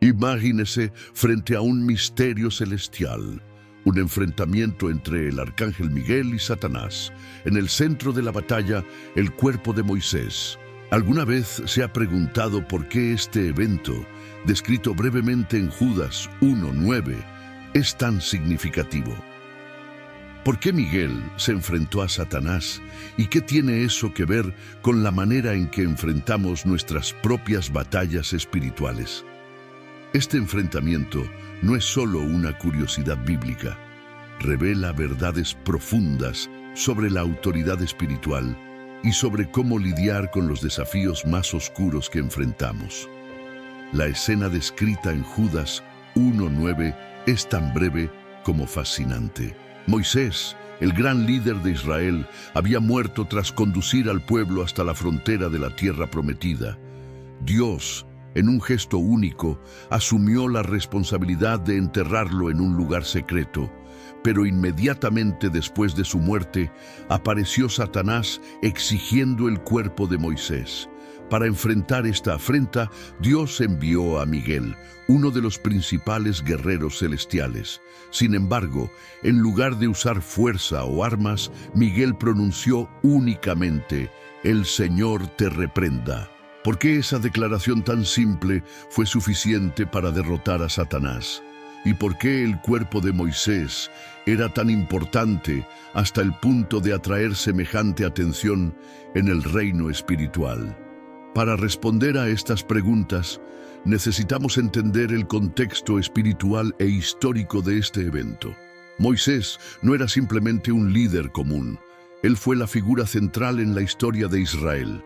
Imagínese frente a un misterio celestial, un enfrentamiento entre el arcángel Miguel y Satanás. En el centro de la batalla, el cuerpo de Moisés. ¿Alguna vez se ha preguntado por qué este evento, descrito brevemente en Judas 1:9, es tan significativo? ¿Por qué Miguel se enfrentó a Satanás? ¿Y qué tiene eso que ver con la manera en que enfrentamos nuestras propias batallas espirituales? Este enfrentamiento no es solo una curiosidad bíblica, revela verdades profundas sobre la autoridad espiritual y sobre cómo lidiar con los desafíos más oscuros que enfrentamos. La escena descrita en Judas 1:9 es tan breve como fascinante. Moisés, el gran líder de Israel, había muerto tras conducir al pueblo hasta la frontera de la tierra prometida. Dios, en un gesto único, asumió la responsabilidad de enterrarlo en un lugar secreto, pero inmediatamente después de su muerte, apareció Satanás exigiendo el cuerpo de Moisés. Para enfrentar esta afrenta, Dios envió a Miguel, uno de los principales guerreros celestiales. Sin embargo, en lugar de usar fuerza o armas, Miguel pronunció únicamente: «El Señor te reprenda». ¿Por qué esa declaración tan simple fue suficiente para derrotar a Satanás? ¿Y por qué el cuerpo de Moisés era tan importante hasta el punto de atraer semejante atención en el reino espiritual? Para responder a estas preguntas, necesitamos entender el contexto espiritual e histórico de este evento. Moisés no era simplemente un líder común. Él fue la figura central en la historia de Israel.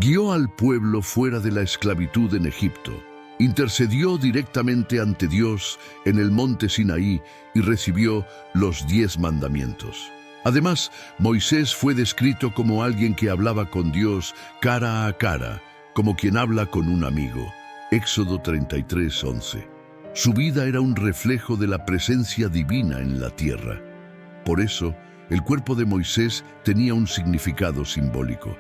Guió al pueblo fuera de la esclavitud en Egipto, intercedió directamente ante Dios en el monte Sinaí y recibió los 10 mandamientos. Además, Moisés fue descrito como alguien que hablaba con Dios cara a cara, como quien habla con un amigo. Éxodo 33:11. Su vida era un reflejo de la presencia divina en la tierra. Por eso, el cuerpo de Moisés tenía un significado simbólico.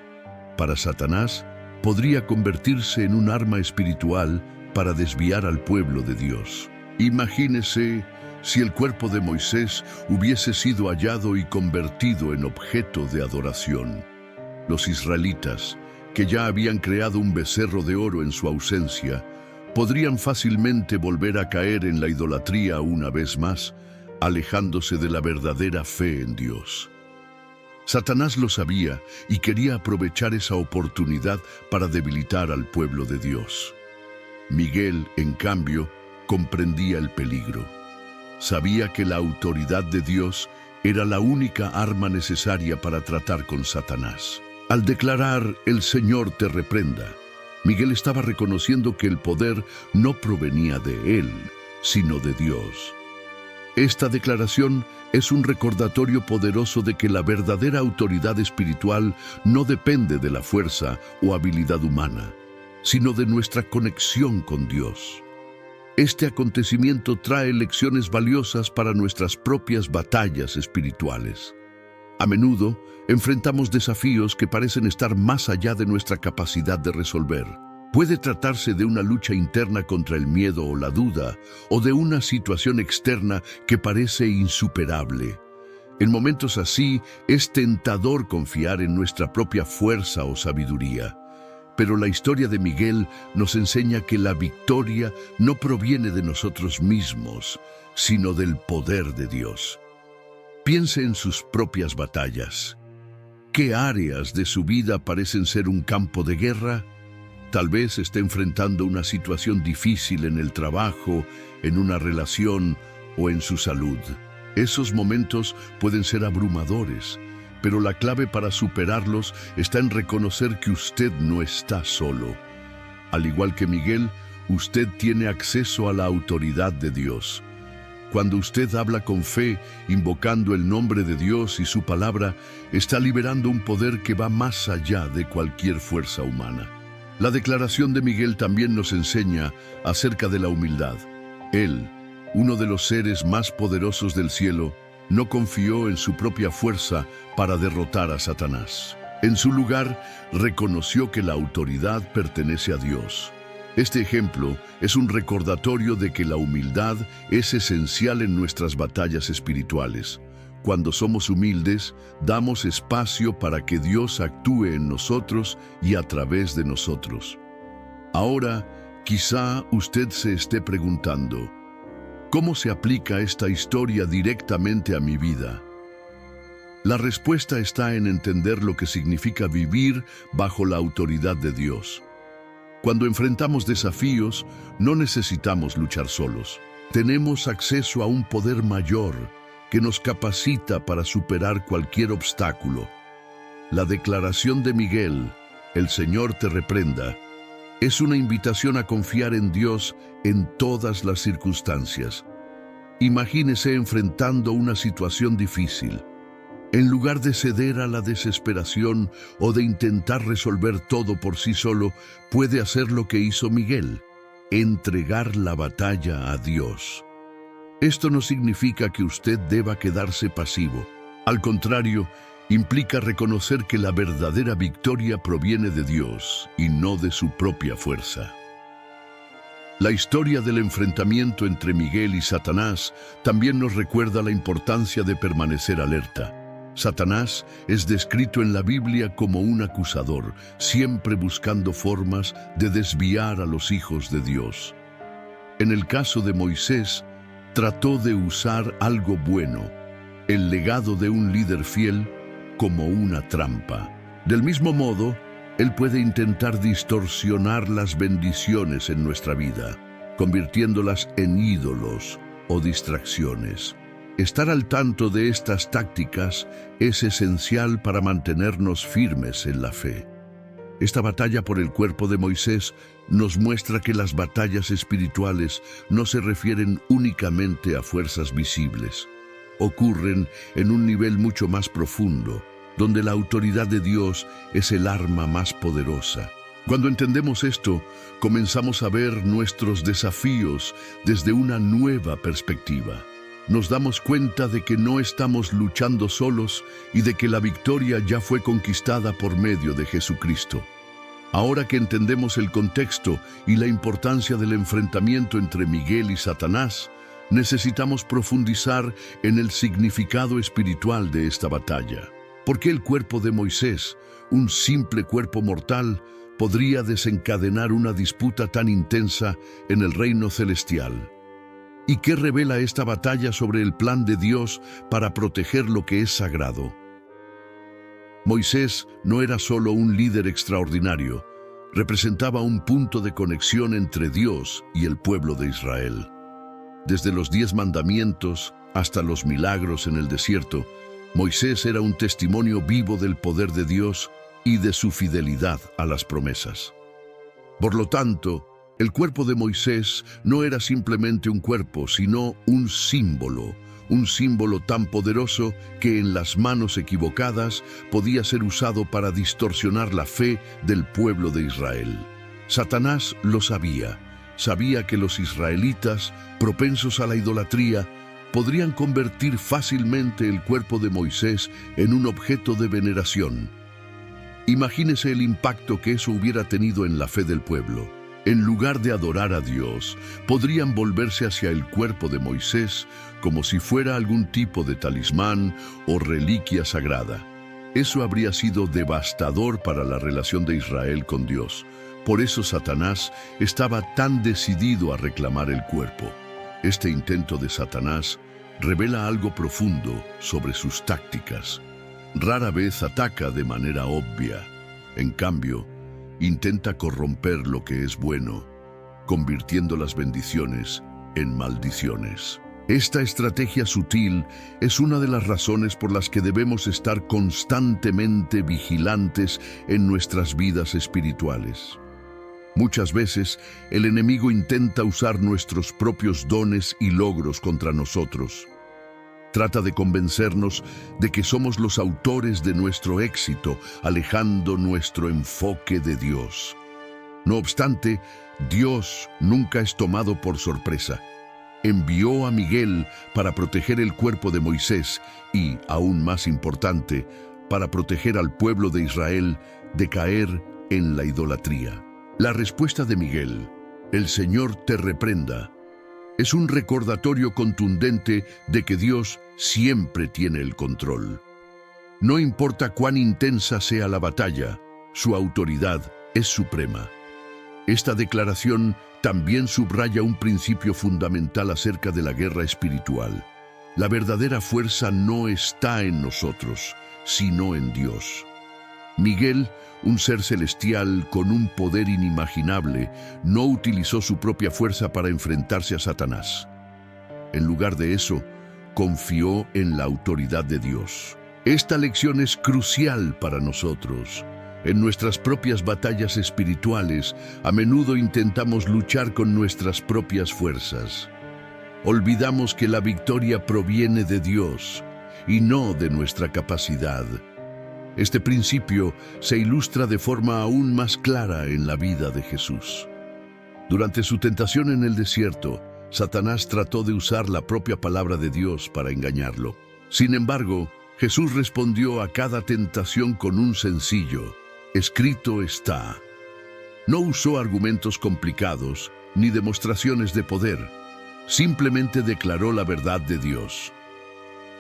Para Satanás, podría convertirse en un arma espiritual para desviar al pueblo de Dios. Imagínese si el cuerpo de Moisés hubiese sido hallado y convertido en objeto de adoración. Los israelitas, que ya habían creado un becerro de oro en su ausencia, podrían fácilmente volver a caer en la idolatría una vez más, alejándose de la verdadera fe en Dios. Satanás lo sabía y quería aprovechar esa oportunidad para debilitar al pueblo de Dios. Miguel, en cambio, comprendía el peligro. Sabía que la autoridad de Dios era la única arma necesaria para tratar con Satanás. Al declarar «El Señor te reprenda», Miguel estaba reconociendo que el poder no provenía de él, sino de Dios. Esta declaración es un recordatorio poderoso de que la verdadera autoridad espiritual no depende de la fuerza o habilidad humana, sino de nuestra conexión con Dios. Este acontecimiento trae lecciones valiosas para nuestras propias batallas espirituales. A menudo enfrentamos desafíos que parecen estar más allá de nuestra capacidad de resolver. Puede tratarse de una lucha interna contra el miedo o la duda, o de una situación externa que parece insuperable. En momentos así, es tentador confiar en nuestra propia fuerza o sabiduría. Pero la historia de Miguel nos enseña que la victoria no proviene de nosotros mismos, sino del poder de Dios. Piense en sus propias batallas. ¿Qué áreas de su vida parecen ser un campo de guerra? Tal vez esté enfrentando una situación difícil en el trabajo, en una relación o en su salud. Esos momentos pueden ser abrumadores, pero la clave para superarlos está en reconocer que usted no está solo. Al igual que Miguel, usted tiene acceso a la autoridad de Dios. Cuando usted habla con fe, invocando el nombre de Dios y su palabra, está liberando un poder que va más allá de cualquier fuerza humana. La declaración de Miguel también nos enseña acerca de la humildad. Él, uno de los seres más poderosos del cielo, no confió en su propia fuerza para derrotar a Satanás. En su lugar, reconoció que la autoridad pertenece a Dios. Este ejemplo es un recordatorio de que la humildad es esencial en nuestras batallas espirituales. Cuando somos humildes, damos espacio para que Dios actúe en nosotros y a través de nosotros. Ahora, quizá usted se esté preguntando, ¿cómo se aplica esta historia directamente a mi vida? La respuesta está en entender lo que significa vivir bajo la autoridad de Dios. Cuando enfrentamos desafíos, no necesitamos luchar solos. Tenemos acceso a un poder mayor que nos capacita para superar cualquier obstáculo. La declaración de Miguel, "El Señor te reprenda", es una invitación a confiar en Dios en todas las circunstancias. Imagínese enfrentando una situación difícil. En lugar de ceder a la desesperación o de intentar resolver todo por sí solo, puede hacer lo que hizo Miguel: entregar la batalla a Dios. Esto no significa que usted deba quedarse pasivo. Al contrario, implica reconocer que la verdadera victoria proviene de Dios y no de su propia fuerza. La historia del enfrentamiento entre Miguel y Satanás también nos recuerda la importancia de permanecer alerta. Satanás es descrito en la Biblia como un acusador, siempre buscando formas de desviar a los hijos de Dios. En el caso de Moisés, trató de usar algo bueno, el legado de un líder fiel, como una trampa. Del mismo modo, él puede intentar distorsionar las bendiciones en nuestra vida, convirtiéndolas en ídolos o distracciones. Estar al tanto de estas tácticas es esencial para mantenernos firmes en la fe. Esta batalla por el cuerpo de Moisés nos muestra que las batallas espirituales no se refieren únicamente a fuerzas visibles. Ocurren en un nivel mucho más profundo, donde la autoridad de Dios es el arma más poderosa. Cuando entendemos esto, comenzamos a ver nuestros desafíos desde una nueva perspectiva. Nos damos cuenta de que no estamos luchando solos y de que la victoria ya fue conquistada por medio de Jesucristo. Ahora que entendemos el contexto y la importancia del enfrentamiento entre Miguel y Satanás, necesitamos profundizar en el significado espiritual de esta batalla. ¿Por qué el cuerpo de Moisés, un simple cuerpo mortal, podría desencadenar una disputa tan intensa en el reino celestial? ¿Y qué revela esta batalla sobre el plan de Dios para proteger lo que es sagrado? Moisés no era solo un líder extraordinario, representaba un punto de conexión entre Dios y el pueblo de Israel. Desde los 10 mandamientos hasta los milagros en el desierto, Moisés era un testimonio vivo del poder de Dios y de su fidelidad a las promesas. Por lo tanto, el cuerpo de Moisés no era simplemente un cuerpo, sino un símbolo tan poderoso que en las manos equivocadas podía ser usado para distorsionar la fe del pueblo de Israel. Satanás lo sabía que los israelitas, propensos a la idolatría, podrían convertir fácilmente el cuerpo de Moisés en un objeto de veneración. Imagínese el impacto que eso hubiera tenido en la fe del pueblo. En lugar de adorar a Dios, podrían volverse hacia el cuerpo de Moisés como si fuera algún tipo de talismán o reliquia sagrada. Eso habría sido devastador para la relación de Israel con Dios. Por eso Satanás estaba tan decidido a reclamar el cuerpo. Este intento de Satanás revela algo profundo sobre sus tácticas. Rara vez ataca de manera obvia. En cambio, intenta corromper lo que es bueno, convirtiendo las bendiciones en maldiciones. Esta estrategia sutil es una de las razones por las que debemos estar constantemente vigilantes en nuestras vidas espirituales. Muchas veces, el enemigo intenta usar nuestros propios dones y logros contra nosotros. Trata de convencernos de que somos los autores de nuestro éxito, alejando nuestro enfoque de Dios. No obstante, Dios nunca es tomado por sorpresa. Envió a Miguel para proteger el cuerpo de Moisés y, aún más importante, para proteger al pueblo de Israel de caer en la idolatría. La respuesta de Miguel, El Señor te reprenda. Es un recordatorio contundente de que Dios siempre tiene el control. No importa cuán intensa sea la batalla, su autoridad es suprema. Esta declaración también subraya un principio fundamental acerca de la guerra espiritual. La verdadera fuerza no está en nosotros, sino en Dios. Miguel, un ser celestial con un poder inimaginable, no utilizó su propia fuerza para enfrentarse a Satanás. En lugar de eso, confió en la autoridad de Dios. Esta lección es crucial para nosotros. En nuestras propias batallas espirituales, a menudo intentamos luchar con nuestras propias fuerzas. Olvidamos que la victoria proviene de Dios y no de nuestra capacidad. Este principio se ilustra de forma aún más clara en la vida de Jesús. Durante su tentación en el desierto, Satanás trató de usar la propia palabra de Dios para engañarlo. Sin embargo, Jesús respondió a cada tentación con un sencillo: escrito está. No usó argumentos complicados ni demostraciones de poder. Simplemente declaró la verdad de Dios.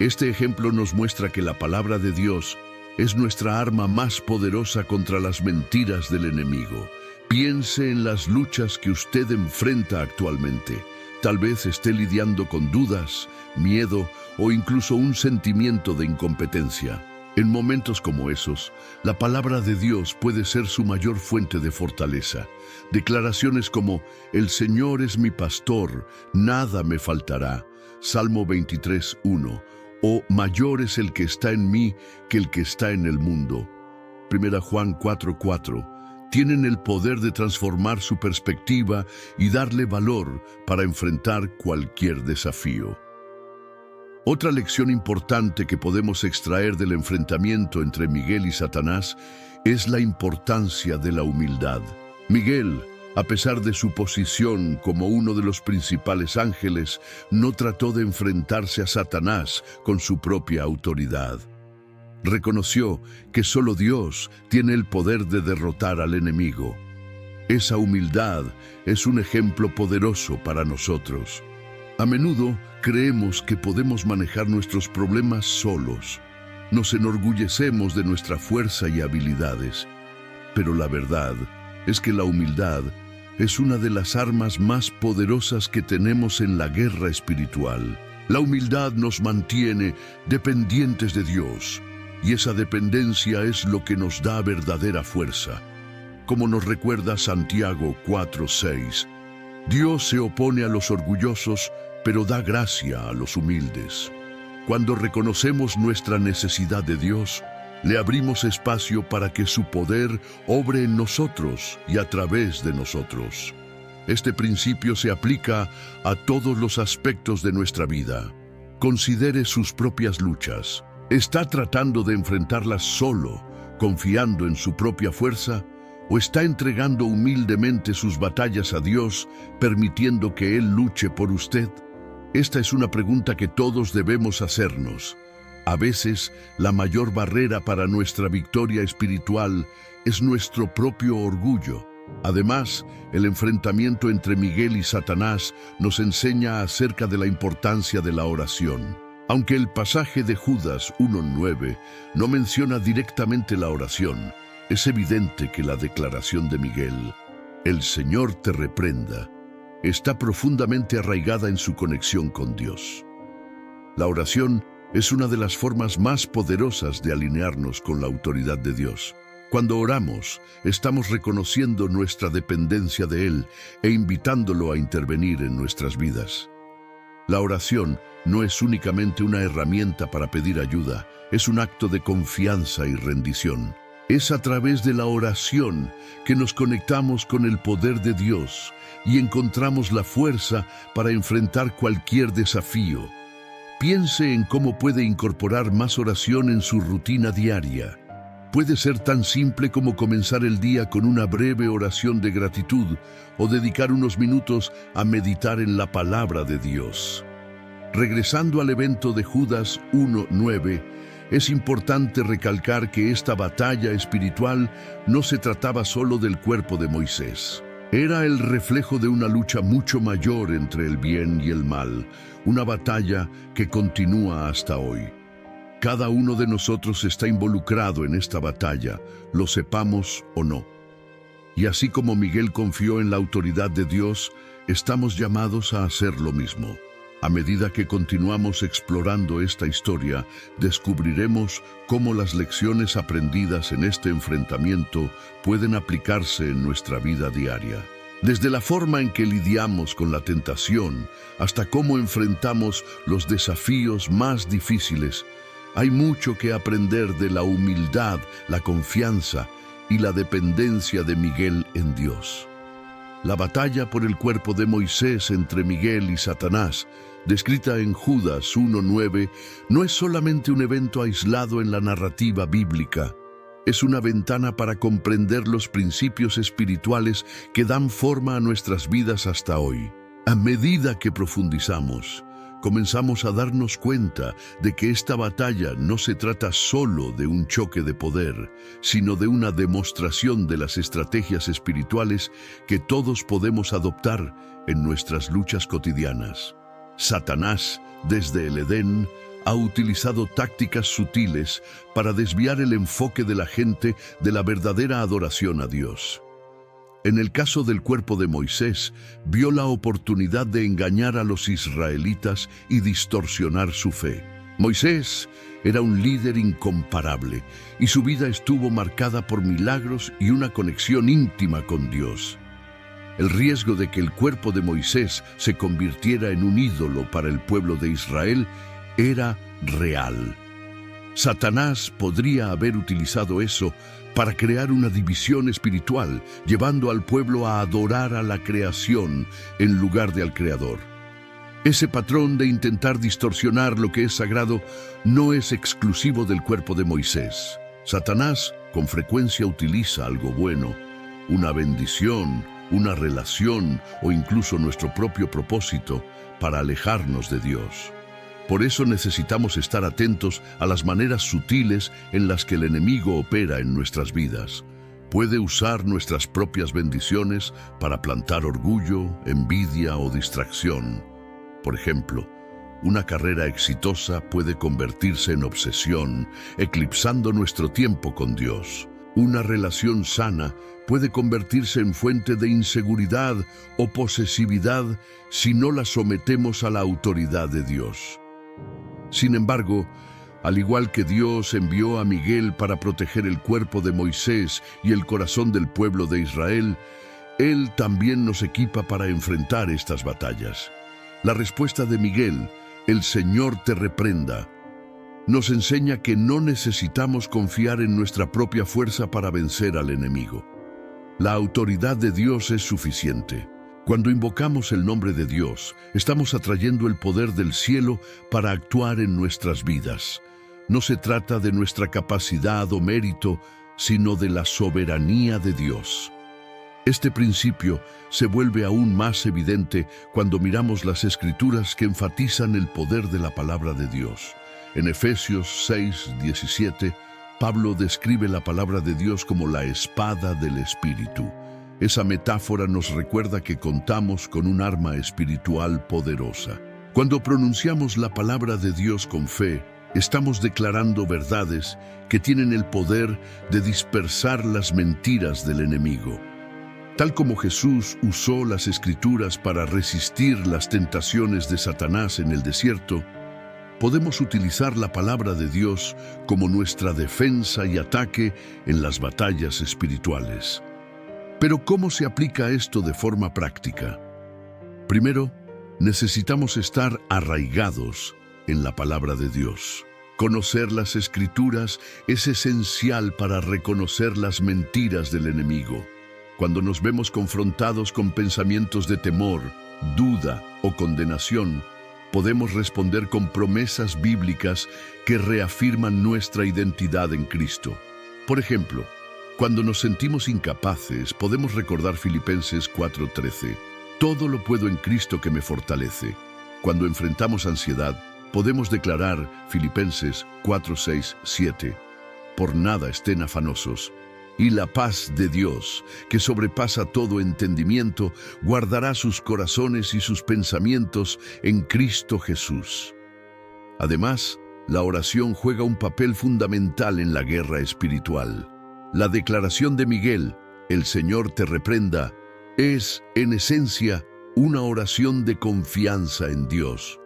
Este ejemplo nos muestra que la palabra de Dios es nuestra arma más poderosa contra las mentiras del enemigo. Piense en las luchas que usted enfrenta actualmente. Tal vez esté lidiando con dudas, miedo o incluso un sentimiento de incompetencia. En momentos como esos, la palabra de Dios puede ser su mayor fuente de fortaleza. Declaraciones como: el Señor es mi pastor, nada me faltará, Salmo 23:1, o mayor es el que está en mí que el que está en el mundo, 1 Juan 4:4, tienen el poder de transformar su perspectiva y darle valor para enfrentar cualquier desafío. Otra lección importante que podemos extraer del enfrentamiento entre Miguel y Satanás es la importancia de la humildad. Miguel, a pesar de su posición como uno de los principales ángeles, no trató de enfrentarse a Satanás con su propia autoridad. Reconoció que solo Dios tiene el poder de derrotar al enemigo. Esa humildad es un ejemplo poderoso para nosotros. A menudo creemos que podemos manejar nuestros problemas solos. Nos enorgullecemos de nuestra fuerza y habilidades. Pero la verdad es que la humildad es una de las armas más poderosas que tenemos en la guerra espiritual. La humildad nos mantiene dependientes de Dios, y esa dependencia es lo que nos da verdadera fuerza. Como nos recuerda Santiago 4:6, Dios se opone a los orgullosos, pero da gracia a los humildes. Cuando reconocemos nuestra necesidad de Dios, le abrimos espacio para que su poder obre en nosotros y a través de nosotros. Este principio se aplica a todos los aspectos de nuestra vida. Considere sus propias luchas. ¿Está tratando de enfrentarlas solo, confiando en su propia fuerza? ¿O está entregando humildemente sus batallas a Dios, permitiendo que Él luche por usted? Esta es una pregunta que todos debemos hacernos. A veces, la mayor barrera para nuestra victoria espiritual es nuestro propio orgullo. Además, el enfrentamiento entre Miguel y Satanás nos enseña acerca de la importancia de la oración. Aunque el pasaje de Judas 1:9 no menciona directamente la oración, es evidente que la declaración de Miguel, el Señor te reprenda, está profundamente arraigada en su conexión con Dios. La oración es una de las formas más poderosas de alinearnos con la autoridad de Dios. Cuando oramos, estamos reconociendo nuestra dependencia de Él e invitándolo a intervenir en nuestras vidas. La oración no es únicamente una herramienta para pedir ayuda, es un acto de confianza y rendición. Es a través de la oración que nos conectamos con el poder de Dios y encontramos la fuerza para enfrentar cualquier desafío. Piense en cómo puede incorporar más oración en su rutina diaria. Puede ser tan simple como comenzar el día con una breve oración de gratitud o dedicar unos minutos a meditar en la palabra de Dios. Regresando al evento de Judas 1:9, es importante recalcar que esta batalla espiritual no se trataba solo del cuerpo de Moisés. Era el reflejo de una lucha mucho mayor entre el bien y el mal, una batalla que continúa hasta hoy. Cada uno de nosotros está involucrado en esta batalla, lo sepamos o no. Y así como Miguel confió en la autoridad de Dios, estamos llamados a hacer lo mismo. A medida que continuamos explorando esta historia, descubriremos cómo las lecciones aprendidas en este enfrentamiento pueden aplicarse en nuestra vida diaria. Desde la forma en que lidiamos con la tentación hasta cómo enfrentamos los desafíos más difíciles, hay mucho que aprender de la humildad, la confianza y la dependencia de Miguel en Dios. La batalla por el cuerpo de Moisés entre Miguel y Satanás, descrita en Judas 1:9, no es solamente un evento aislado en la narrativa bíblica. Es una ventana para comprender los principios espirituales que dan forma a nuestras vidas hasta hoy. A medida que profundizamos, comenzamos a darnos cuenta de que esta batalla no se trata solo de un choque de poder, sino de una demostración de las estrategias espirituales que todos podemos adoptar en nuestras luchas cotidianas. Satanás, desde el Edén, ha utilizado tácticas sutiles para desviar el enfoque de la gente de la verdadera adoración a Dios. En el caso del cuerpo de Moisés, vio la oportunidad de engañar a los israelitas y distorsionar su fe. Moisés era un líder incomparable y su vida estuvo marcada por milagros y una conexión íntima con Dios. El riesgo de que el cuerpo de Moisés se convirtiera en un ídolo para el pueblo de Israel era real. Satanás podría haber utilizado eso para crear una división espiritual, llevando al pueblo a adorar a la creación en lugar de al Creador. Ese patrón de intentar distorsionar lo que es sagrado no es exclusivo del cuerpo de Moisés. Satanás con frecuencia utiliza algo bueno, una bendición, una relación o incluso nuestro propio propósito para alejarnos de Dios. Por eso necesitamos estar atentos a las maneras sutiles en las que el enemigo opera en nuestras vidas. Puede usar nuestras propias bendiciones para plantar orgullo, envidia o distracción. Por ejemplo, una carrera exitosa puede convertirse en obsesión, eclipsando nuestro tiempo con Dios. Una relación sana puede convertirse en fuente de inseguridad o posesividad si no la sometemos a la autoridad de Dios. Sin embargo, al igual que Dios envió a Miguel para proteger el cuerpo de Moisés y el corazón del pueblo de Israel, Él también nos equipa para enfrentar estas batallas. La respuesta de Miguel, "El Señor te reprenda", nos enseña que no necesitamos confiar en nuestra propia fuerza para vencer al enemigo. La autoridad de Dios es suficiente. Cuando invocamos el nombre de Dios, estamos atrayendo el poder del cielo para actuar en nuestras vidas. No se trata de nuestra capacidad o mérito, sino de la soberanía de Dios. Este principio se vuelve aún más evidente cuando miramos las Escrituras que enfatizan el poder de la palabra de Dios. En Efesios 6:17, Pablo describe la palabra de Dios como la espada del Espíritu. Esa metáfora nos recuerda que contamos con un arma espiritual poderosa. Cuando pronunciamos la palabra de Dios con fe, estamos declarando verdades que tienen el poder de dispersar las mentiras del enemigo. Tal como Jesús usó las Escrituras para resistir las tentaciones de Satanás en el desierto, podemos utilizar la palabra de Dios como nuestra defensa y ataque en las batallas espirituales. Pero ¿cómo se aplica esto de forma práctica? Primero, necesitamos estar arraigados en la palabra de Dios. Conocer las Escrituras es esencial para reconocer las mentiras del enemigo. Cuando nos vemos confrontados con pensamientos de temor, duda o condenación, podemos responder con promesas bíblicas que reafirman nuestra identidad en Cristo. Por ejemplo, cuando nos sentimos incapaces, podemos recordar Filipenses 4:13. Todo lo puedo en Cristo que me fortalece. Cuando enfrentamos ansiedad, podemos declarar Filipenses 4:6-7. Por nada estén afanosos, Y la paz de Dios, que sobrepasa todo entendimiento, guardará sus corazones y sus pensamientos en Cristo Jesús. Además, la oración juega un papel fundamental en la guerra espiritual. La declaración de Miguel, "El Señor te reprenda", es, en esencia, una oración de confianza en Dios.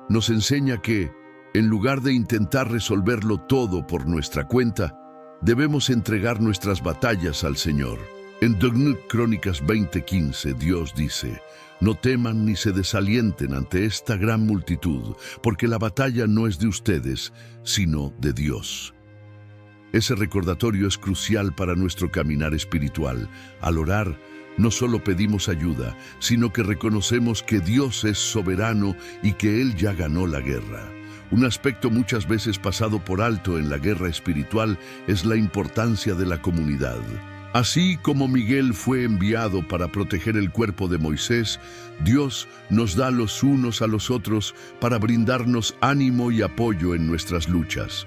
Nos enseña que, en lugar de intentar resolverlo todo por nuestra cuenta, debemos entregar nuestras batallas al Señor. En 2 Crónicas 20:15, Dios dice: "No teman ni se desalienten ante esta gran multitud, porque la batalla no es de ustedes, sino de Dios". Ese recordatorio es crucial para nuestro caminar espiritual. Al orar, no solo pedimos ayuda, sino que reconocemos que Dios es soberano y que Él ya ganó la guerra. Un aspecto muchas veces pasado por alto en la guerra espiritual es la importancia de la comunidad. Así como Miguel fue enviado para proteger el cuerpo de Moisés, Dios nos da los unos a los otros para brindarnos ánimo y apoyo en nuestras luchas.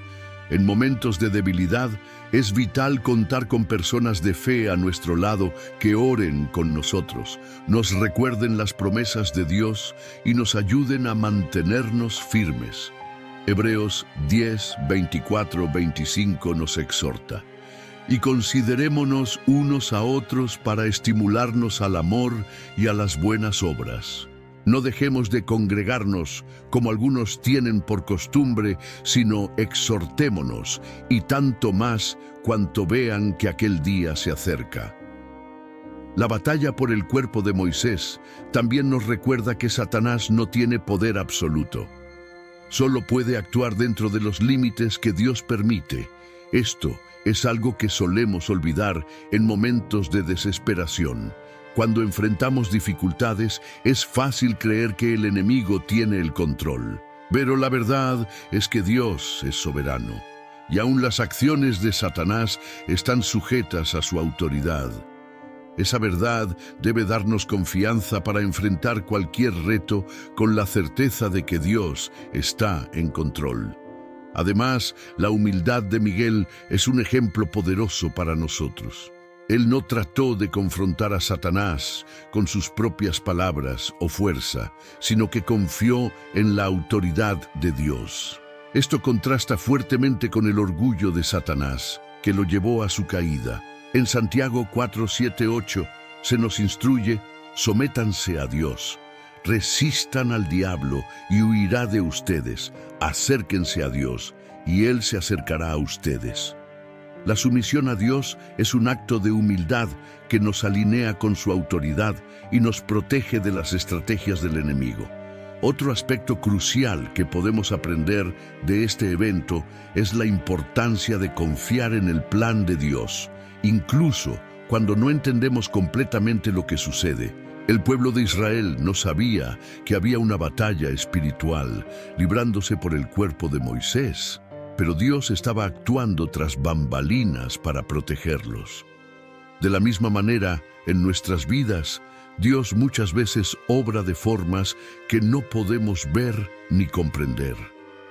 En momentos de debilidad, es vital contar con personas de fe a nuestro lado que oren con nosotros, nos recuerden las promesas de Dios y nos ayuden a mantenernos firmes. Hebreos 10, 24, 25 nos exhorta: "Y considerémonos unos a otros para estimularnos al amor y a las buenas obras. No dejemos de congregarnos, como algunos tienen por costumbre, sino exhortémonos, y tanto más cuanto vean que aquel día se acerca". La batalla por el cuerpo de Moisés también nos recuerda que Satanás no tiene poder absoluto. Solo puede actuar dentro de los límites que Dios permite. Esto es algo que solemos olvidar en momentos de desesperación. Cuando enfrentamos dificultades, es fácil creer que el enemigo tiene el control. Pero la verdad es que Dios es soberano, y aún las acciones de Satanás están sujetas a su autoridad. Esa verdad debe darnos confianza para enfrentar cualquier reto con la certeza de que Dios está en control. Además, la humildad de Miguel es un ejemplo poderoso para nosotros. Él no trató de confrontar a Satanás con sus propias palabras o fuerza, sino que confió en la autoridad de Dios. Esto contrasta fuertemente con el orgullo de Satanás, que lo llevó a su caída. En Santiago 4, 7, 8 se nos instruye: "Sométanse a Dios, resistan al diablo y huirá de ustedes. Acérquense a Dios y Él se acercará a ustedes". La sumisión a Dios es un acto de humildad que nos alinea con su autoridad y nos protege de las estrategias del enemigo. Otro aspecto crucial que podemos aprender de este evento es la importancia de confiar en el plan de Dios, incluso cuando no entendemos completamente lo que sucede. El pueblo de Israel no sabía que había una batalla espiritual librándose por el cuerpo de Moisés, pero Dios estaba actuando tras bambalinas para protegerlos. De la misma manera, en nuestras vidas, Dios muchas veces obra de formas que no podemos ver ni comprender.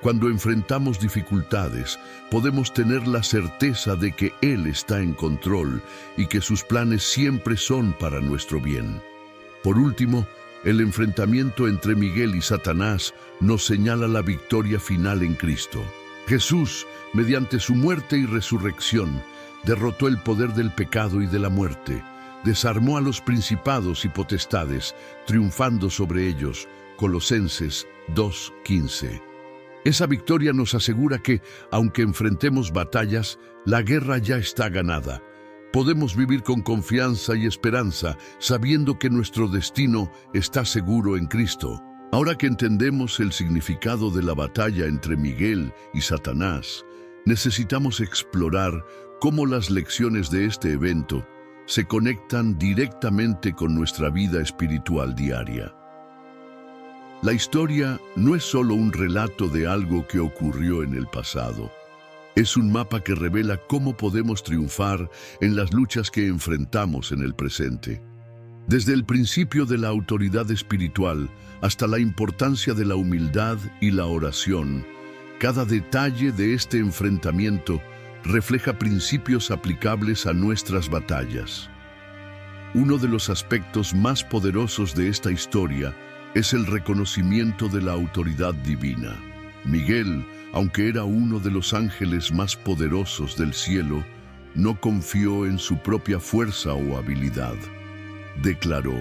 Cuando enfrentamos dificultades, podemos tener la certeza de que Él está en control y que sus planes siempre son para nuestro bien. Por último, el enfrentamiento entre Miguel y Satanás nos señala la victoria final en Cristo. Jesús, mediante su muerte y resurrección, derrotó el poder del pecado y de la muerte, desarmó a los principados y potestades, triunfando sobre ellos. Colosenses 2:15. Esa victoria nos asegura que, aunque enfrentemos batallas, la guerra ya está ganada. Podemos vivir con confianza y esperanza, sabiendo que nuestro destino está seguro en Cristo. Ahora que entendemos el significado de la batalla entre Miguel y Satanás, necesitamos explorar cómo las lecciones de este evento se conectan directamente con nuestra vida espiritual diaria. La historia no es solo un relato de algo que ocurrió en el pasado. Es un mapa que revela cómo podemos triunfar en las luchas que enfrentamos en el presente. Desde el principio de la autoridad espiritual hasta la importancia de la humildad y la oración, cada detalle de este enfrentamiento refleja principios aplicables a nuestras batallas. Uno de los aspectos más poderosos de esta historia es el reconocimiento de la autoridad divina. Miguel, aunque era uno de los ángeles más poderosos del cielo, no confió en su propia fuerza o habilidad. Declaró: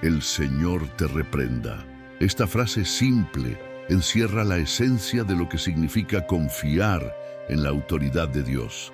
"El Señor te reprenda". Esta frase simple encierra la esencia de lo que significa confiar en la autoridad de Dios.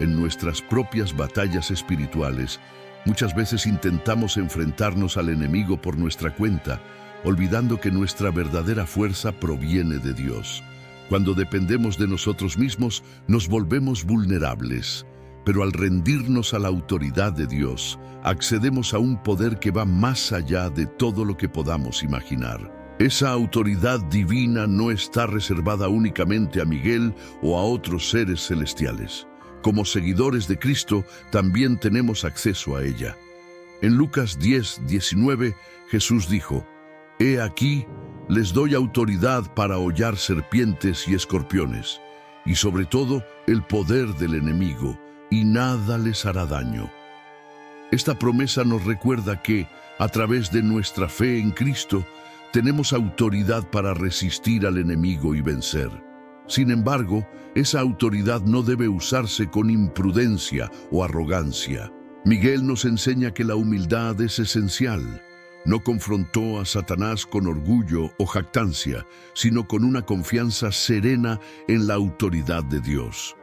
En nuestras propias batallas espirituales, muchas veces intentamos enfrentarnos al enemigo por nuestra cuenta, olvidando que nuestra verdadera fuerza proviene de Dios. Cuando dependemos de nosotros mismos, nos volvemos vulnerables, pero al rendirnos a la autoridad de Dios, accedemos a un poder que va más allá de todo lo que podamos imaginar. Esa autoridad divina no está reservada únicamente a Miguel o a otros seres celestiales. Como seguidores de Cristo, también tenemos acceso a ella. En Lucas 10:19, Jesús dijo: «He aquí, les doy autoridad para hollar serpientes y escorpiones, y sobre todo el poder del enemigo, y nada les hará daño». Esta promesa nos recuerda que, a través de nuestra fe en Cristo, tenemos autoridad para resistir al enemigo y vencer. Sin embargo, esa autoridad no debe usarse con imprudencia o arrogancia. Miguel nos enseña que la humildad es esencial. No confrontó a Satanás con orgullo o jactancia, sino con una confianza serena en la autoridad de Dios.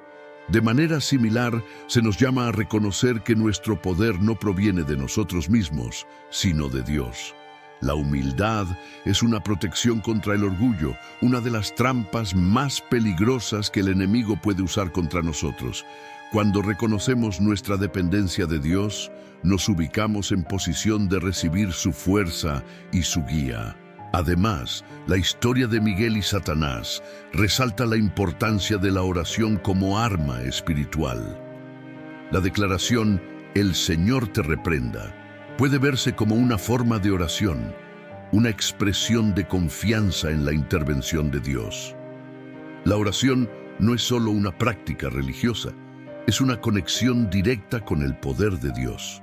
De manera similar, se nos llama a reconocer que nuestro poder no proviene de nosotros mismos, sino de Dios. La humildad es una protección contra el orgullo, una de las trampas más peligrosas que el enemigo puede usar contra nosotros. Cuando reconocemos nuestra dependencia de Dios, nos ubicamos en posición de recibir su fuerza y su guía. Además, la historia de Miguel y Satanás resalta la importancia de la oración como arma espiritual. La declaración «El Señor te reprenda» puede verse como una forma de oración, una expresión de confianza en la intervención de Dios. La oración no es solo una práctica religiosa, es una conexión directa con el poder de Dios.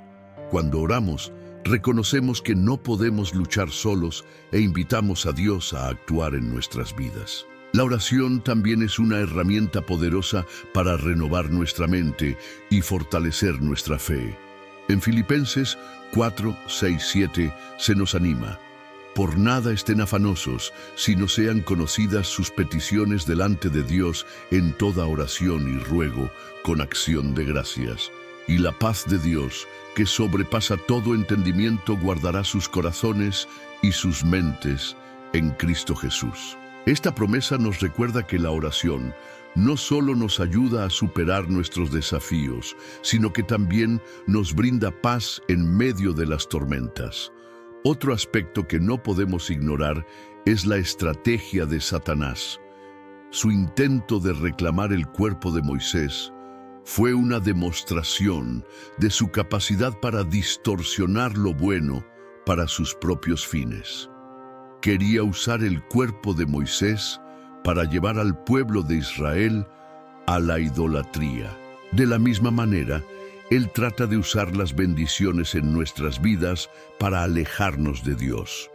Cuando oramos, reconocemos que no podemos luchar solos e invitamos a Dios a actuar en nuestras vidas. La oración también es una herramienta poderosa para renovar nuestra mente y fortalecer nuestra fe. En Filipenses 4:6-7 se nos anima: «Por nada estén afanosos, sino sean conocidas sus peticiones delante de Dios en toda oración y ruego, con acción de gracias. Y la paz de Dios, que sobrepasa todo entendimiento, guardará sus corazones y sus mentes en Cristo Jesús». Esta promesa nos recuerda que la oración no solo nos ayuda a superar nuestros desafíos, sino que también nos brinda paz en medio de las tormentas. Otro aspecto que no podemos ignorar es la estrategia de Satanás. Su intento de reclamar el cuerpo de Moisés fue una demostración de su capacidad para distorsionar lo bueno para sus propios fines. Quería usar el cuerpo de Moisés para llevar al pueblo de Israel a la idolatría. De la misma manera, Él trata de usar las bendiciones en nuestras vidas para alejarnos de Dios.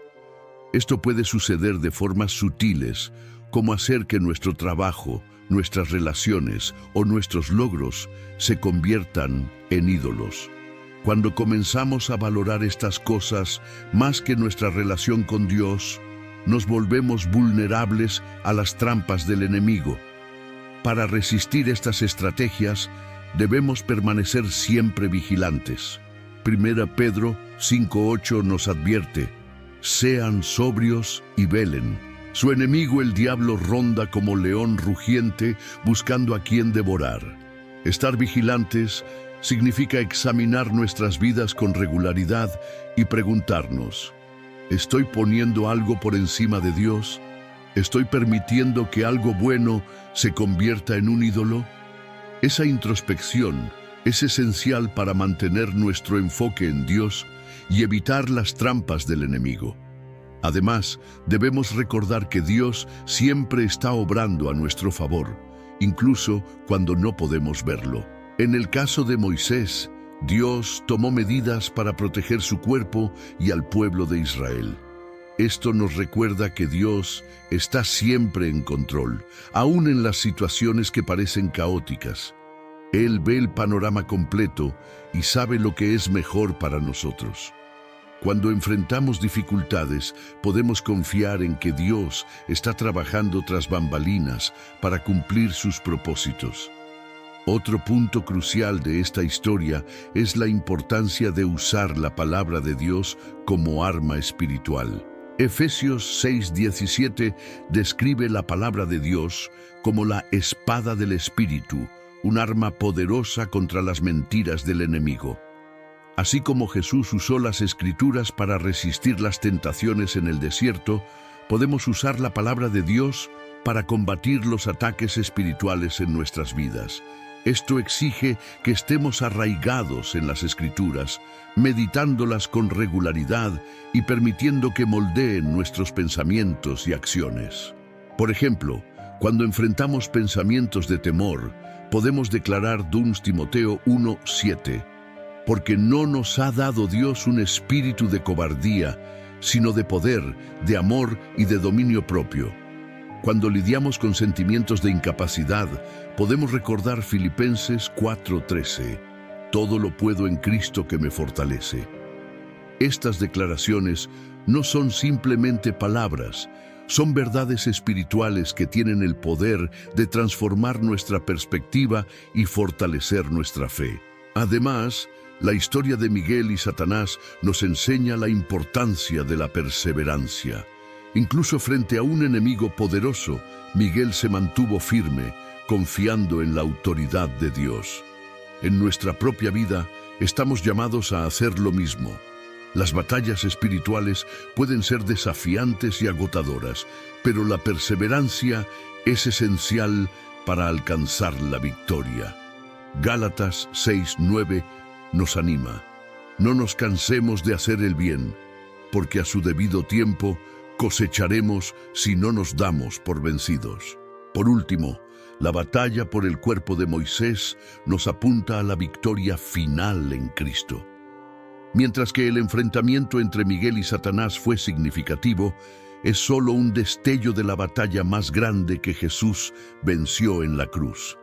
Esto puede suceder de formas sutiles, como hacer que nuestro trabajo, nuestras relaciones o nuestros logros se conviertan en ídolos. Cuando comenzamos a valorar estas cosas más que nuestra relación con Dios, nos volvemos vulnerables a las trampas del enemigo. Para resistir estas estrategias, debemos permanecer siempre vigilantes. 1 Pedro 5:8 nos advierte: «Sean sobrios y velen. Su enemigo el diablo ronda como león rugiente buscando a quien devorar». Estar vigilantes significa examinar nuestras vidas con regularidad y preguntarnos: ¿estoy poniendo algo por encima de Dios? ¿Estoy permitiendo que algo bueno se convierta en un ídolo? Esa introspección es esencial para mantener nuestro enfoque en Dios y evitar las trampas del enemigo. Además, debemos recordar que Dios siempre está obrando a nuestro favor incluso cuando no podemos verlo. En el caso de Moisés, Dios tomó medidas para proteger su cuerpo y al pueblo de Israel. Esto nos recuerda que Dios está siempre en control, aún en las situaciones que parecen caóticas. Él ve el panorama completo y sabe lo que es mejor para nosotros. Cuando enfrentamos dificultades, podemos confiar en que Dios está trabajando tras bambalinas para cumplir sus propósitos. Otro punto crucial de esta historia es la importancia de usar la palabra de Dios como arma espiritual. Efesios 6:17 describe la palabra de Dios como la espada del Espíritu, un arma poderosa contra las mentiras del enemigo. Así como Jesús usó las Escrituras para resistir las tentaciones en el desierto, podemos usar la palabra de Dios para combatir los ataques espirituales en nuestras vidas. Esto exige que estemos arraigados en las Escrituras, meditándolas con regularidad y permitiendo que moldeen nuestros pensamientos y acciones. Por ejemplo, cuando enfrentamos pensamientos de temor, podemos declarar 2 Timoteo 1:7, porque no nos ha dado Dios un espíritu de cobardía, sino de poder, de amor y de dominio propio. Cuando lidiamos con sentimientos de incapacidad, podemos recordar Filipenses 4:13, todo lo puedo en Cristo que me fortalece. Estas declaraciones no son simplemente palabras, son verdades espirituales que tienen el poder de transformar nuestra perspectiva y fortalecer nuestra fe. Además, la historia de Miguel y Satanás nos enseña la importancia de la perseverancia. Incluso frente a un enemigo poderoso, Miguel se mantuvo firme, confiando en la autoridad de Dios. En nuestra propia vida, estamos llamados a hacer lo mismo. Las batallas espirituales pueden ser desafiantes y agotadoras, pero la perseverancia es esencial para alcanzar la victoria. Gálatas 6:9 nos anima. No nos cansemos de hacer el bien, porque a su debido tiempo cosecharemos si no nos damos por vencidos. Por último, la batalla por el cuerpo de Moisés nos apunta a la victoria final en Cristo. Mientras que el enfrentamiento entre Miguel y Satanás fue significativo, es solo un destello de la batalla más grande que Jesús venció en la cruz.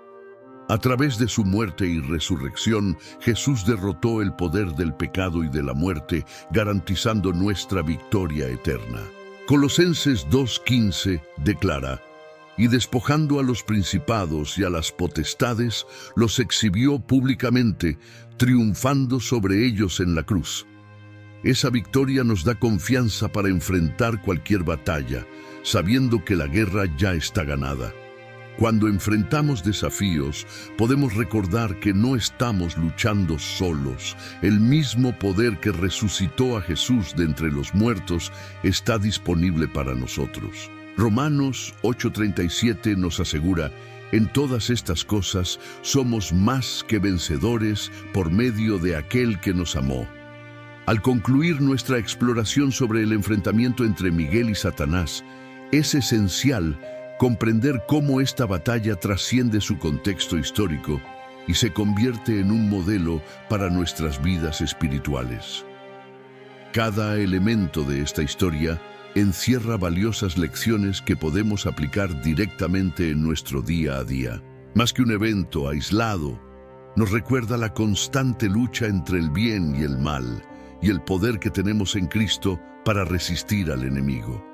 A través de su muerte y resurrección, Jesús derrotó el poder del pecado y de la muerte, garantizando nuestra victoria eterna. Colosenses 2:15 declara: y despojando a los principados y a las potestades, los exhibió públicamente, triunfando sobre ellos en la cruz. Esa victoria nos da confianza para enfrentar cualquier batalla, sabiendo que la guerra ya está ganada. Cuando enfrentamos desafíos, podemos recordar que no estamos luchando solos. El mismo poder que resucitó a Jesús de entre los muertos está disponible para nosotros. Romanos 8:37 nos asegura: en todas estas cosas somos más que vencedores por medio de aquel que nos amó. Al concluir nuestra exploración sobre el enfrentamiento entre Miguel y Satanás, es esencial comprender cómo esta batalla trasciende su contexto histórico y se convierte en un modelo para nuestras vidas espirituales. Cada elemento de esta historia encierra valiosas lecciones que podemos aplicar directamente en nuestro día a día. Más que un evento aislado, nos recuerda la constante lucha entre el bien y el mal y el poder que tenemos en Cristo para resistir al enemigo.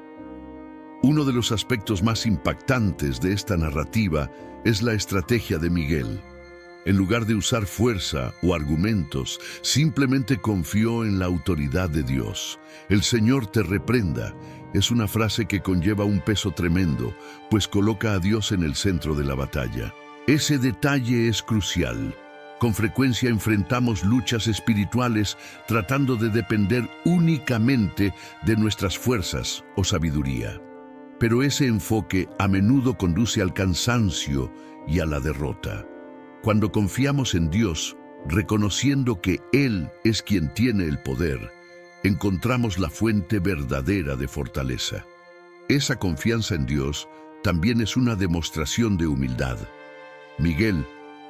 Uno de los aspectos más impactantes de esta narrativa es la estrategia de Miguel. En lugar de usar fuerza o argumentos, simplemente confió en la autoridad de Dios. El Señor te reprenda es una frase que conlleva un peso tremendo, pues coloca a Dios en el centro de la batalla. Ese detalle es crucial. Con frecuencia enfrentamos luchas espirituales tratando de depender únicamente de nuestras fuerzas o sabiduría. Pero ese enfoque a menudo conduce al cansancio y a la derrota. Cuando confiamos en Dios, reconociendo que Él es quien tiene el poder, encontramos la fuente verdadera de fortaleza. Esa confianza en Dios también es una demostración de humildad. Miguel,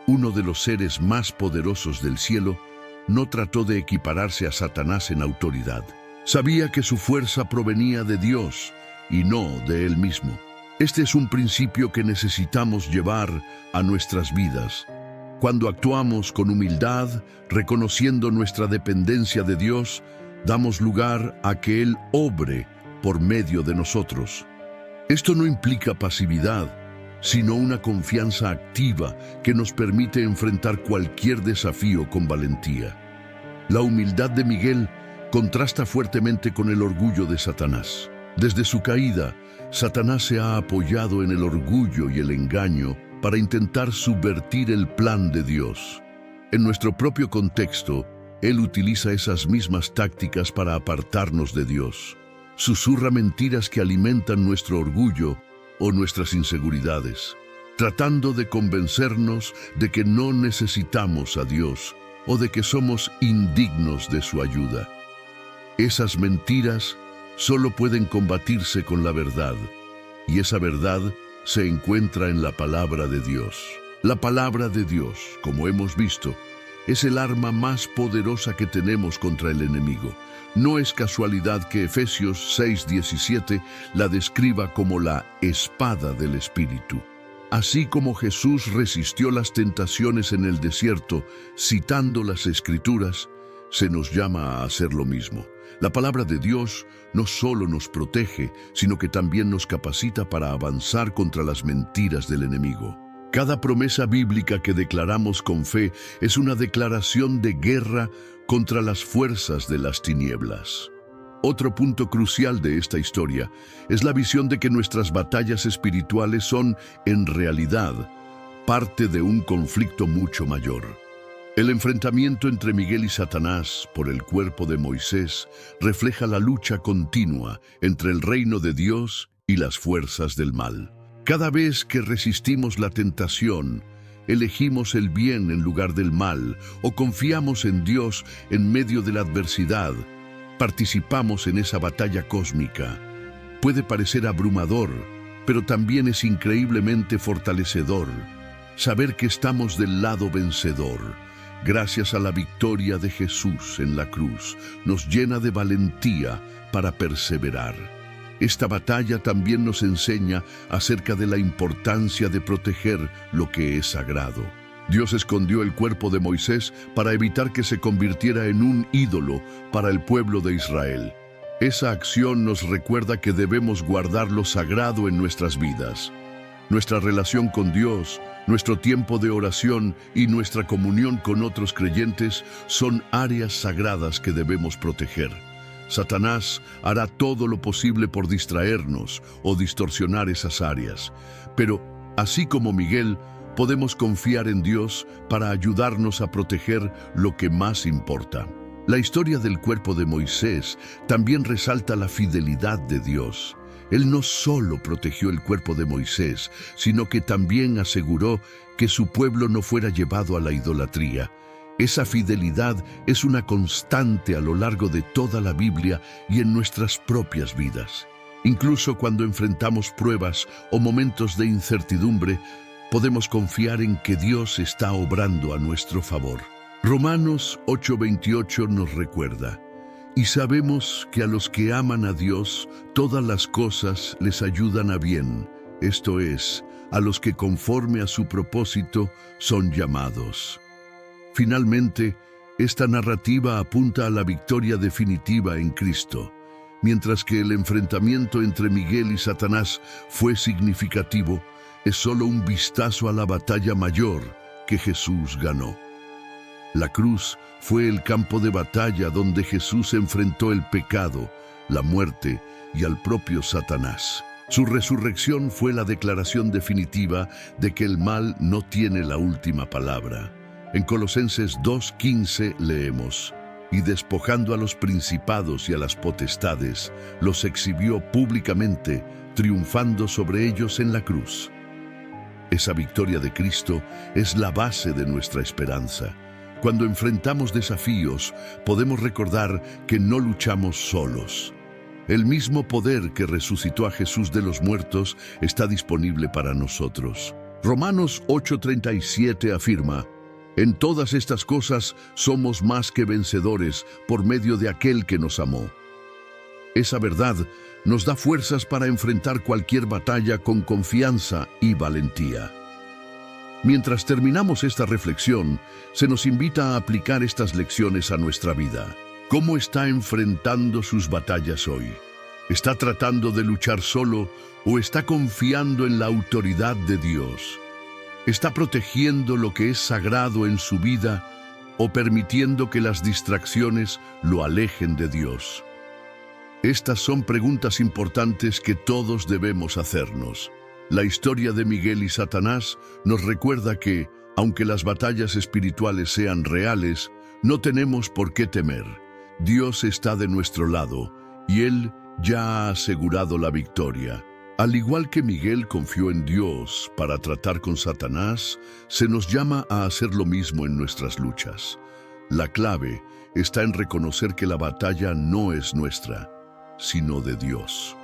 uno de los seres más poderosos del cielo, no trató de equipararse a Satanás en autoridad. Sabía que su fuerza provenía de Dios y no de él mismo. Este es un principio que necesitamos llevar a nuestras vidas. Cuando actuamos con humildad, reconociendo nuestra dependencia de Dios, damos lugar a que Él obre por medio de nosotros. Esto no implica pasividad, sino una confianza activa que nos permite enfrentar cualquier desafío con valentía. La humildad de Miguel contrasta fuertemente con el orgullo de Satanás. Desde su caída, Satanás se ha apoyado en el orgullo y el engaño para intentar subvertir el plan de Dios. En nuestro propio contexto, Él utiliza esas mismas tácticas para apartarnos de Dios. Susurra mentiras que alimentan nuestro orgullo o nuestras inseguridades, tratando de convencernos de que no necesitamos a Dios o de que somos indignos de su ayuda. Esas mentiras solo pueden combatirse con la verdad, y esa verdad se encuentra en la palabra de Dios. La palabra de Dios, como hemos visto, es el arma más poderosa que tenemos contra el enemigo. No es casualidad que Efesios 6:17 la describa como la espada del Espíritu. Así como Jesús resistió las tentaciones en el desierto, citando las Escrituras, se nos llama a hacer lo mismo. La palabra de Dios no solo nos protege, sino que también nos capacita para avanzar contra las mentiras del enemigo. Cada promesa bíblica que declaramos con fe es una declaración de guerra contra las fuerzas de las tinieblas. Otro punto crucial de esta historia es la visión de que nuestras batallas espirituales son, en realidad, parte de un conflicto mucho mayor. El enfrentamiento entre Miguel y Satanás por el cuerpo de Moisés refleja la lucha continua entre el reino de Dios y las fuerzas del mal. Cada vez que resistimos la tentación, elegimos el bien en lugar del mal o confiamos en Dios en medio de la adversidad, participamos en esa batalla cósmica. Puede parecer abrumador, pero también es increíblemente fortalecedor saber que estamos del lado vencedor. Gracias a la victoria de Jesús en la cruz, nos llena de valentía para perseverar. Esta batalla también nos enseña acerca de la importancia de proteger lo que es sagrado. Dios escondió el cuerpo de Moisés para evitar que se convirtiera en un ídolo para el pueblo de Israel. Esa acción nos recuerda que debemos guardar lo sagrado en nuestras vidas. Nuestra relación con Dios, nuestro tiempo de oración y nuestra comunión con otros creyentes son áreas sagradas que debemos proteger. Satanás hará todo lo posible por distraernos o distorsionar esas áreas, pero así como Miguel, podemos confiar en Dios para ayudarnos a proteger lo que más importa. La historia del cuerpo de Moisés también resalta la fidelidad de Dios. Él no solo protegió el cuerpo de Moisés, sino que también aseguró que su pueblo no fuera llevado a la idolatría. Esa fidelidad es una constante a lo largo de toda la Biblia y en nuestras propias vidas. Incluso cuando enfrentamos pruebas o momentos de incertidumbre, podemos confiar en que Dios está obrando a nuestro favor. Romanos 8:28 nos recuerda: y sabemos que a los que aman a Dios, todas las cosas les ayudan a bien, esto es, a los que conforme a su propósito son llamados. Finalmente, esta narrativa apunta a la victoria definitiva en Cristo. Mientras que el enfrentamiento entre Miguel y Satanás fue significativo, es solo un vistazo a la batalla mayor que Jesús ganó. La cruz fue el campo de batalla donde Jesús enfrentó el pecado, la muerte y al propio Satanás. Su resurrección fue la declaración definitiva de que el mal no tiene la última palabra. En Colosenses 2:15 leemos: y despojando a los principados y a las potestades, los exhibió públicamente, triunfando sobre ellos en la cruz. Esa victoria de Cristo es la base de nuestra esperanza. Cuando enfrentamos desafíos, podemos recordar que no luchamos solos. El mismo poder que resucitó a Jesús de los muertos está disponible para nosotros. Romanos 8:37 afirma: en todas estas cosas somos más que vencedores por medio de aquel que nos amó. Esa verdad nos da fuerzas para enfrentar cualquier batalla con confianza y valentía. Mientras terminamos esta reflexión, se nos invita a aplicar estas lecciones a nuestra vida. ¿Cómo está enfrentando sus batallas hoy? ¿Está tratando de luchar solo o está confiando en la autoridad de Dios? ¿Está protegiendo lo que es sagrado en su vida o permitiendo que las distracciones lo alejen de Dios? Estas son preguntas importantes que todos debemos hacernos. La historia de Miguel y Satanás nos recuerda que, aunque las batallas espirituales sean reales, no tenemos por qué temer. Dios está de nuestro lado y Él ya ha asegurado la victoria. Al igual que Miguel confió en Dios para tratar con Satanás, se nos llama a hacer lo mismo en nuestras luchas. La clave está en reconocer que la batalla no es nuestra, sino de Dios.